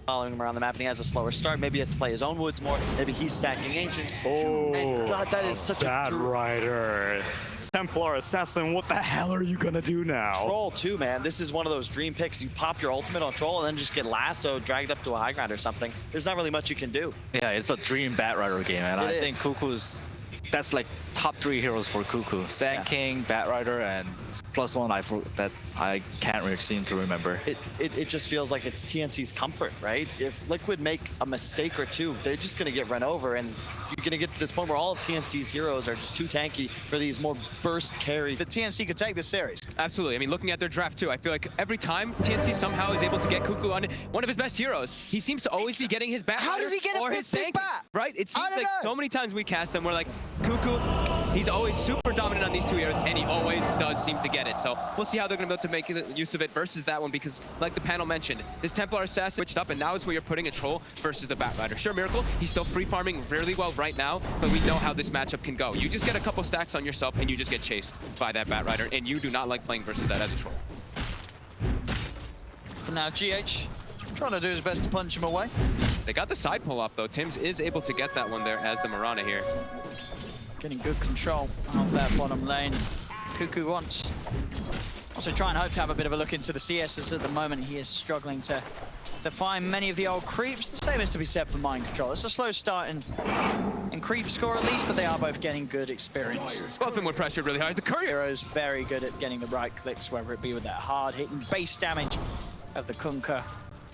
following him around the map, and he has a slower start. Maybe he has to play his own woods more. Maybe he's stacking Ancients. Oh, and God, that is such Bad a Rider. Templar Assassin, what the hell are you gonna do now? Troll too, man. This is one of those dream picks. You pop your ultimate on Troll and then just get lassoed, dragged up to a high ground or something. There's not really much you can do. Yeah, it's a dream Bad Rider game, and I think Kuku's, that's like top 3 heroes for Kuku. Sand King, Bad Rider, and +1 that I can't really seem to remember. It just feels like it's TNC's comfort, right? If Liquid make a mistake or two, they're just gonna get run over, and you're gonna get to this point where all of TNC's heroes are just too tanky for these more burst carry. The TNC could take this series. Absolutely. I mean, looking at their draft too, I feel like every time TNC somehow is able to get Kuku on one of his best heroes, he seems to always be getting his Bat How does he get a or his 50 Sank, bat? right? It seems like so many times we cast him, we're like, Kuku, he's always super dominant on these 2 heroes, and he always does seem to get it. So we'll see how they're gonna be able to make use of it versus that one, because like the panel mentioned, this Templar Assassin switched up, and now is where you're putting a Troll versus the Bat Rider. Sure, Miracle, he's still free farming really well right now, but we know how this matchup can go. You just get a couple stacks on yourself, and you just get chased by that Bat Rider, and you do not like playing versus that as a Troll. For now, GH trying to do his best to punch him away. They got the side pull off though. Tims is able to get that one there as the Mirana here. Getting good control of that bottom lane. Kuku wants also try and hope to have a bit of a look into the CSs at the moment. He is struggling to find many of the old creeps. The same is to be said for Mind Control. It's a slow start in creep score at least, but they are both getting good experience. Both of them were pressured really hard. The Courier Hero's very good at getting the right clicks, whether it be with that hard hitting base damage of the Kunka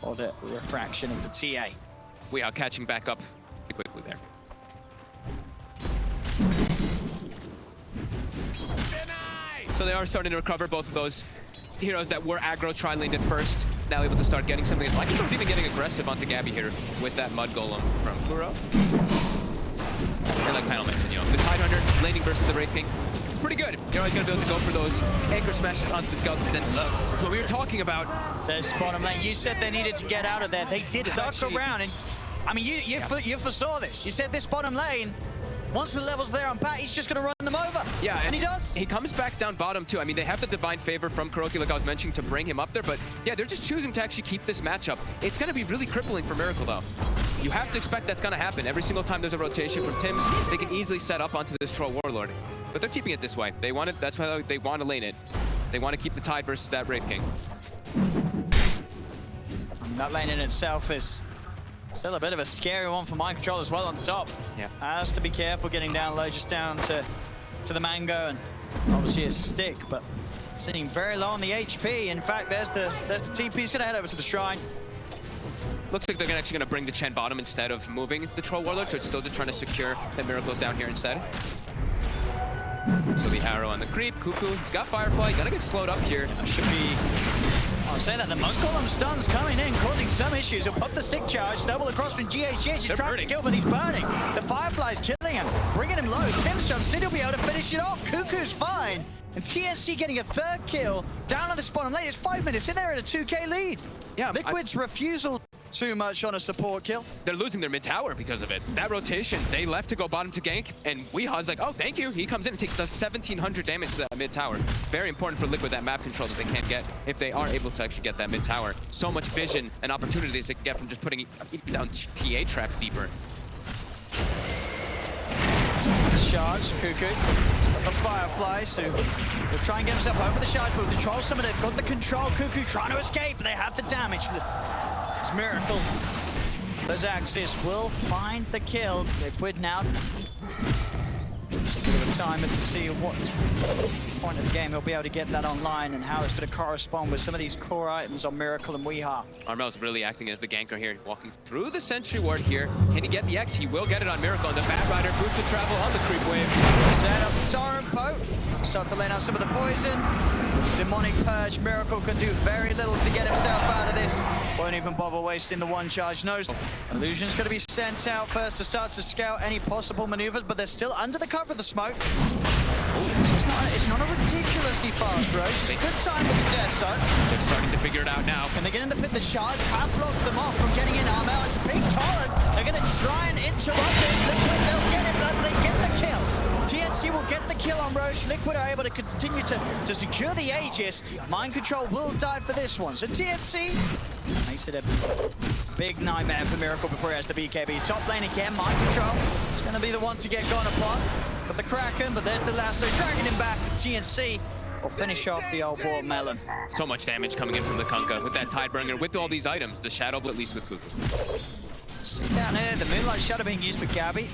or the refraction of the TA. We are catching back up quickly there. So they are starting to recover both of those heroes that were aggro tri-laned at first. Now able to start getting something. I think even getting aggressive onto Gabbi here with that Mud Golem from Kuro. And like panel mentioned, you know, the Tide Hunter laning versus the Wraith King. It's pretty good. You're always gonna be able to go for those anchor smashes onto the skeletons, and that's what we were talking about. There's bottom lane. You said they needed to get out of there. They did duck around, and I mean, you foresaw this. You said this bottom lane, once the level's there on Pat, he's just going to run them over. Yeah, and he does. He comes back down bottom, too. I mean, they have the Divine Favor from KuroKy, like I was mentioning, to bring him up there. But, yeah, they're just choosing to actually keep this matchup. It's going to be really crippling for Miracle, though. You have to expect that's going to happen. Every single time there's a rotation from Tims, they can easily set up onto this Troll Warlord. But they're keeping it this way. They want it. That's why they want to lane it. They want to keep the Tide versus that Wraith King. And that lane in itself is still a bit of a scary one for Mind Control as well on top. Yeah. Has to be careful getting down low, just down to the Mango, and obviously a stick, but sitting very low on the HP. In fact, there's the TP. He's going to head over to the Shrine. Looks like they're actually going to bring the Chen bottom instead of moving the Troll Warlord, so it's still just trying to secure that Miracle's down here instead. So the arrow on the creep, Kuku, he's got Firefly, gotta get slowed up here. Should be, I'll say that the most column stuns coming in, causing some issues. He'll pop the stick charge, double across from GH. He's trying to kill, but he's burning. The Firefly's killing him, bringing him low. Tims jumps in, he'll be able to finish it off. Kuku's fine. And TNC getting a 3rd kill down on this bottom lane. It's 5 minutes in there at a 2K lead. Yeah, Liquid's refusal too much on a support kill. They're losing their mid tower because of it. That rotation, they left to go bottom to gank, and Weeha's like, oh, thank you. He comes in and takes the 1,700 damage to that mid tower. Very important for Liquid, that map control that they can't get if they are able to actually get that mid tower. So much vision and opportunities they can get from just putting even down TA traps deeper. Charge, Kuku. The Fireflies, who will try and get himself over the shard pool. The Troll Summoner got the control. Kuku trying to escape. They have the damage. It's Miracle. Those Axis will find the kill. Liquid now. Just a bit of a timer to see what point of the game he'll be able to get that online and how it's going to correspond with some of these core items on Miracle and Weeha. Armel's really acting as the ganker here, walking through the Sentry Ward here. Can he get the X? He will get it on Miracle, and the Bad Rider boots of travel on the creep wave. Set up the Torrent Poke. Start to lay out some of the poison. Demonic Purge. Miracle can do very little to get himself out of this. Won't even bother wasting the 1 charge. Knows Illusion's going to be sent out first to start to scout any possible maneuvers, but they're still under the cover of the smoke. It's not a ridiculously fast Roche. It's a good time with the Death Zone. They're starting to figure it out now. Can they get in the pit? The shards have blocked them off from getting in. Armel, it's a big torrent. They're going to try and interrupt this. Liquid, they'll get it, but they get the kill. TNC will get the kill on Roche. Liquid are able to continue to secure the Aegis. Mind Control will die for this one. So TNC makes it a Big nightmare for Miracle before he has the BKB. Top lane again, Mind Control. It's going to be the one to get gone upon. But the Kraken, but there's the lasso, dragging him back. The TNC will finish off the old watermelon. So much damage coming in from the Kunkka with that Tidebringer, with all these items. The Shadow, but at least with Kuku. See down here, the Moonlight Shadow being used for Gabbi.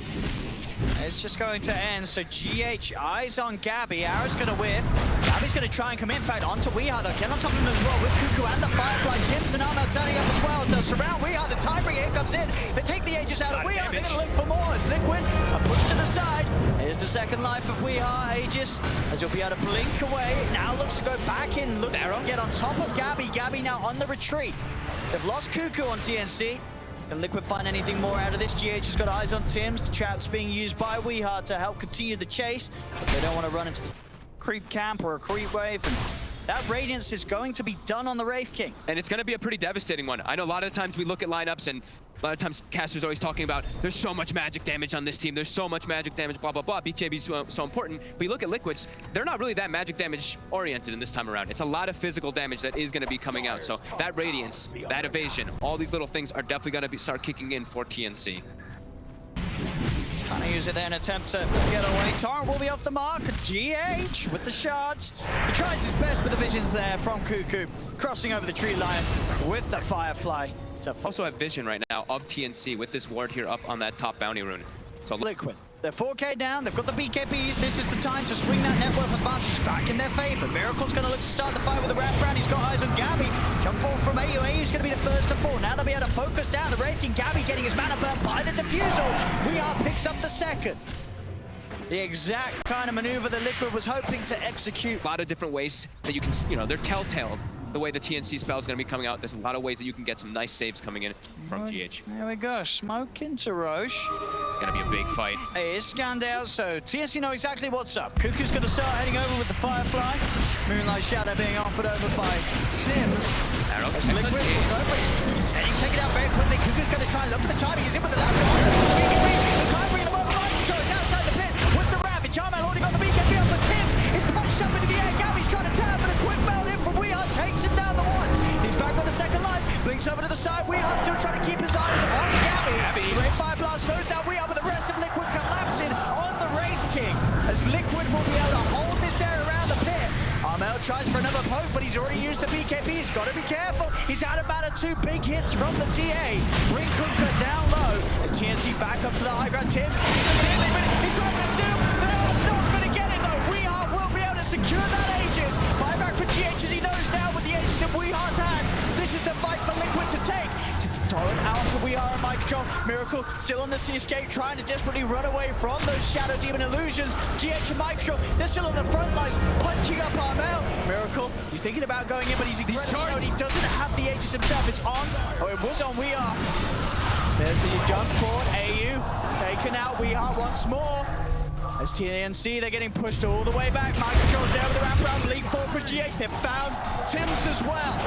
It's just going to end, so GH eyes on Gabbi. Arrow's going to whiff. Gabbi's going to try and come in, fact, onto Weeha. They'll get on top of him as well with Kuku and the Firefly. Tims and Armel turning up as well. They'll surround Weeha. The Tidebringer here comes in. They take the Aegis out of Weeha. They're going to look for more. As Liquid are pushed to the side. Here's the second life of Weeha. Aegis, as he'll be able to blink away. Now looks to go back in. Look, Arrow get on top of Gabbi. Gabbi now on the retreat. They've lost Kuku on TNC. Can Liquid find anything more out of this? GH has got eyes on Tims. The trap's being used by Weeha to help continue the chase. But they don't want to run into the creep camp or a creep wave. And that Radiance is going to be done on the Wraith King. And it's going to be a pretty devastating one. I know a lot of the times we look at lineups and a lot of times casters always talking about there's so much magic damage on this team. There's so much magic damage, blah, blah, blah. BKB's so important. But you look at Liquids, they're not really that magic damage oriented in this time around. It's a lot of physical damage that is going to be coming out. So that Radiance, that evasion, all these little things are definitely going to start kicking in for TNC. Trying to use it there in an attempt to get away. Torrent will be off the mark. GH with the shards. He tries his best with the visions there from Kuku. Crossing over the tree line with the Firefly. Also have vision right now of TNC with this ward here up on that top bounty rune. So Liquid. They're 4K down, they've got the BKBs. This is the time to swing that net worth advantage back in their favor. Miracle's going to look to start the fight with the wraparound. He's got eyes on Gabbi. Jump forward from Eyyou. Eyyou's going to be the first to fall. Now they'll be able to focus down the Wraith King. Gabbi getting his mana burnt by the defusal. Weeha picks up the second. The exact kind of maneuver that Liquid was hoping to execute. A lot of different ways that you can, they're telltale. The way the TNC spell is going to be coming out, there's a lot of ways that you can get some nice saves coming in from GH. There we go, smoke into Roche. It's going to be a big fight. It is scanned out, so TNC know exactly what's up. Kuku's going to start heading over with the Firefly. Moonlight Shadow being offered over by Tims. Arrow. As Liquid will go for it. He's taken out very quickly. Kuku's going to try and look for the timing. He's in with the lasso. The timing of the moment Mind Control is outside the pit with the Ravage. Armel already got the BKB up for Tims. It's punched up into the air. Gabbi's trying to tap, but a quick meld in from Weeha takes him down the once. He's back with the second life. Blinks over to the side. Weeha still trying to keep his eyes on Gabbi. Great Fire Blast slows down Weeha, but the rest of Liquid collapsing on the Wraith King. As Liquid will be able to hold this area around the pit. Armel tries for another poke, but he's already used the BKB. He's got to be careful. He's out of mana. 2 big hits from the TA. Bring Kuku down low. As TNC back up to the high ground. Tim, he's trying to steal. They're not going to get it though. Weeha will be able to secure that Aegis. Buyback for GH as he knows now with the Aegis in Weeha's hands. This is the fight for Liquid to take. Torrent out to Weeha and Mind Control. Miracle still on the sea escape, trying to desperately run away from those Shadow Demon illusions. GH and Mind Control, they're still on the front lines, punching up Armel. Miracle, he's thinking about going in, but he's ignoring it. He doesn't have the Aegis himself. It's on, it was on Weeha. There's the jump forward. Eyyou taken out. Weeha once more. As TNC, they're getting pushed all the way back. Mind Control's there with the wraparound. Leap forward for GH. They've found Tims as well.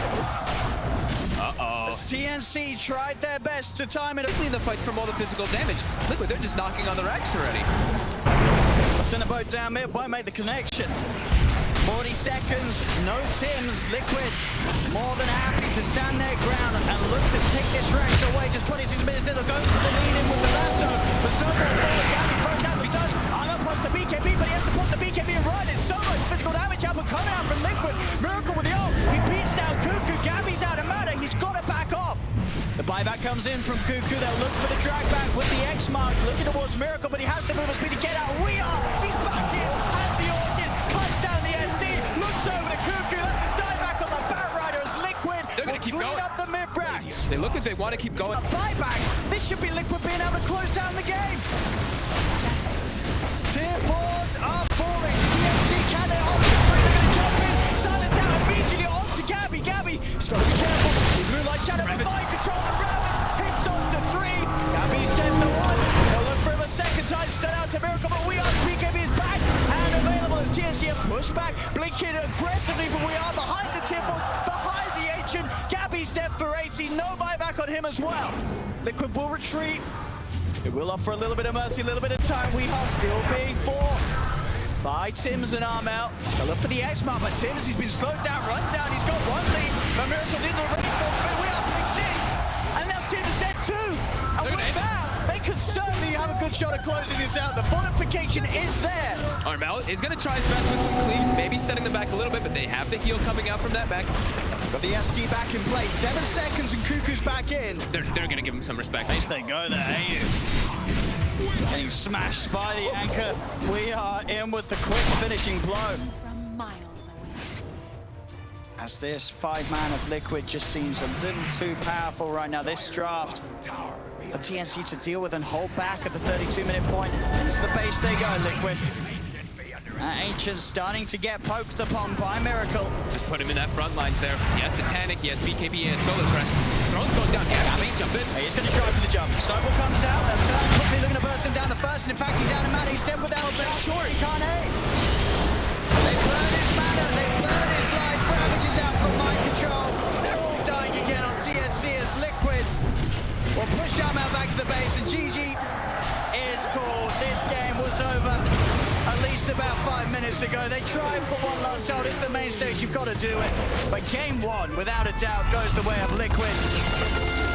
Uh-oh. As TNC tried their best to time it. The fights from all the physical damage. Liquid, they're just knocking on the racks already. Send a boat down mid, won't make the connection. 40 seconds, no Tims. Liquid more than happy to stand their ground and look to take this Rex away. Just 26 minutes, they'll go for the lead in with the lasso. But Snowball forward, Gabbi throws down the zone. Armel plus the BKB, but he has to put the BKB and run. It's so much physical damage output coming out from Liquid. Miracle with the ult. He beats down Kuku. Gabbi's out of mana. He's got to back off. The buyback comes in from Kuku. They'll look for the drag back with the X mark. Looking towards Miracle, but he has to move a speed to get out. He's back in. Has the Orchid. Cuts down the SD. Looks over to Kuku. That's a dive back on the Bat Rider as Liquid. They're going to keep going. Up the mid-racks. They look like they want to keep going. A buyback. This should be Liquid being able to close down the game. Tier 4s are falling. TNC, can they hold the three? They're going to jump in. Silence out immediately on to Gabbi. Gabbi, he's got to be careful. He's Moonlight Shadow with Mind Control and Ravage. Hits on to 3. Gabbi's dead to once. They'll look for him a second time. Start out to Miracle, but Weeha BKB is back and available as TNC have pushed back. Blinking aggressively from Weeha behind the Tier 4s, behind the Ancient. Gabbi's dead for 80. No buyback on him as well. Liquid will retreat. It will offer a little bit of mercy, a little bit of time. Weeha still being fought by Tims and Armel. They'll look for the X-Mark, but Tims, he's been slowed down, run down. He's got one lead, but Miracle's in the rain for a bit. Weeha picks in, and that's 15% too. And with that, they could certainly have a good shot at closing this out. The fortification is there. Armel is going to try his best with some cleaves, maybe setting them back a little bit, but they have the heal coming out from that back. Got the SD back in place. 7 seconds and Kuku's back in. They're going to give him some respect. Nice they go there, Eyyou. Getting smashed by the anchor. We are in with the quick finishing blow. From miles away. As this 5-man of Liquid just seems a little too powerful right now. This draft for TNC to deal with and hold back at the 32-minute point. Into the base they go, Liquid. Ancient's starting to get poked upon by Miracle. Just put him in that front lines there. He has Satanic, he has BKB, he has Solar Crest. Thrones goes down, Gabbi, jump in. He's going to try for the jump. Snowball comes out, they're turning quickly, looking to burst him down the first, and in fact he's out of mana, he's dead without a short, he can't aim. They burn his mana, they burn his life, Ravage is out from mind control. They're all dying again on TNC as Liquid will push Armel back to the base, and GG is called. This game was over at least about 5 minutes ago. They tried for one last time. It's the main stage, you've got to do it. But game one, without a doubt, goes the way of Liquid.